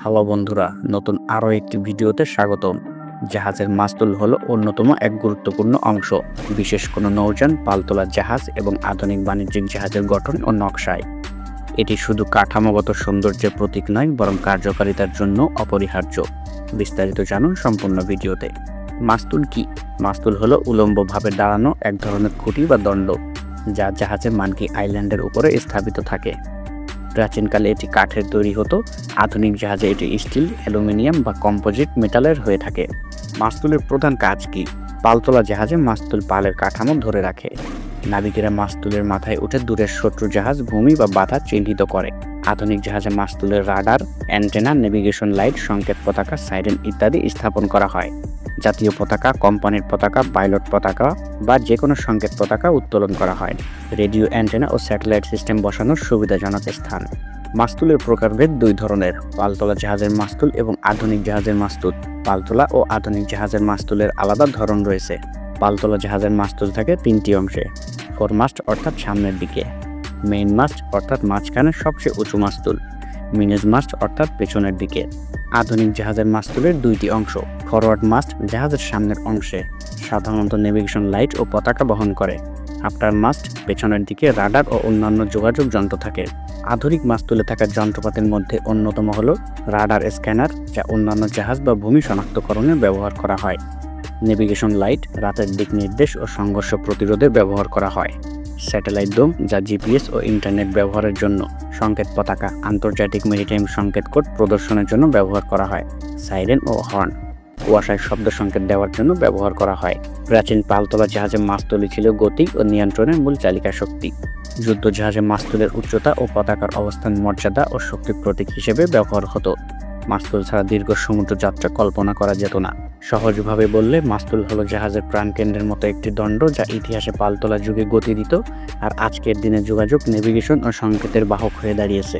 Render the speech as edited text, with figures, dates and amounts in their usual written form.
Hello বন্ধুরা, নতুন আরও একটি ভিডিওতে স্বাগতম। জাহাজের মাস্তুল হলো অন্যতম এক গুরুত্বপূর্ণ অংশ, বিশেষ কোনো নৌযান, পালতোলা জাহাজ এবং আধুনিক বাণিজ্যিক জাহাজের গঠন ও নকশায়। এটি শুধু কাঠামোগত সৌন্দর্যের প্রতীক নয়, বরং কার্যকারিতার জন্য অপরিহার্য। বিস্তারিত জানুন সম্পূর্ণ ভিডিওতে। মাস্তুল কি? মাস্তুল হলো উলম্বভাবে দাঁড়ানো এক ধরনের খুঁটি বা দণ্ড, যা জাহাজের মানকি আইল্যান্ডের উপরে স্থাপিত থাকে। প্রাচীনকালে এটি কাঠের তৈরি হতো, আধুনিক জাহাজে এটি স্টিল, অ্যালুমিনিয়াম বা কম্পোজিট মেটালের হয়ে থাকে। মাস্তুলের প্রধান কাজ কি? পালতোলা জাহাজে মাস্তুল পালের কাঠামো ধরে রাখে। নাবিকেরা মাস্তুলের মাথায় উঠে দূরের শত্রু জাহাজ, ভূমি বা বাধা চিহ্নিত করে। আধুনিক জাহাজে মাস্তুলের রাডার, অ্যান্টেনা, নেভিগেশন লাইট, সংকেত পতাকা, সাইরেন ইত্যাদি স্থাপন করা হয়। জাতীয় পতাকা, কোম্পানির পতাকা, পাইলট পতাকা বা যে কোনো সংকেত পতাকা উত্তোলন করা হয়। রেডিও, অ্যান্টেনা ও স্যাটেলাইট সিস্টেম বসানোর সুবিধাজনক স্থান। মাস্তুলের প্রকারভেদ দুই ধরনের: পালতোলা জাহাজের মাস্তুল এবং আধুনিক জাহাজের মাস্তুল। পালতোলা ও আধুনিক জাহাজের মাস্তুলের আলাদা ধরন রয়েছে। পালতোলা জাহাজের মাস্তুল থাকে তিনটি অংশে: ফোরমাস্ট অর্থাৎ সামনের দিকে, মেইন মাস্ট অর্থাৎ মাঝখানে সবচেয়ে উঁচু মাস্তুল, মিনেজ মাস্ট অর্থাৎ পেছনের দিকে। আধুনিক জাহাজের মাস্তুলের দুইটি অংশ: ফরওয়ার্ড মাস্ট জাহাজের সামনের অংশে, সাধারণত নেভিগেশন লাইট ও পতাকা বহন করে। আফটার মাস্ট পেছনের দিকে রাডার ও অন্যান্য যোগাযোগ যন্ত্র থাকে। আধুনিক মাস্তুলে থাকা যন্ত্রপাতির মধ্যে অন্যতম হল রাডার স্ক্যানার, যা অন্যান্য জাহাজ বা ভূমি শনাক্তকরণে ব্যবহার করা হয়। নেভিগেশন লাইট রাতের দিক নির্দেশ ও সংঘর্ষ প্রতিরোধে ব্যবহার করা হয়। স্যাটেলাইট ডোম, যা জিপিএস ও ইন্টারনেট ব্যবহারের জন্য। সংকেত পতাকা আন্তর্জাতিক মেরিটাইম সংকেত কোড প্রদর্শনের জন্য ব্যবহার করা হয়। সাইরেন ও হর্ন কুয়াশায় শব্দ সংকেত দেওয়ার জন্য ব্যবহার করা হয়। প্রাচীন পালতোলা জাহাজে মাস্তুলই ছিল গতি ও নিয়ন্ত্রণের মূল চালিকা শক্তি। যুদ্ধ জাহাজে মাস্তুলের উচ্চতা ও পতাকার অবস্থান মর্যাদা ও শক্তির প্রতীক হিসেবে ব্যবহার হতো। মাস্তুল ছাড়া দীর্ঘ সমুদ্র যাত্রা কল্পনা করা যেত না। সহজভাবে বললে, মাস্তুল হলো জাহাজের প্রাণকেন্দ্রের মতো একটি দণ্ড, যা ইতিহাসে পালতোলা যুগে গতি দিত আর আজকের দিনে যোগাযোগ, নেভিগেশন ও সংকেতের বাহক হয়ে দাঁড়িয়েছে।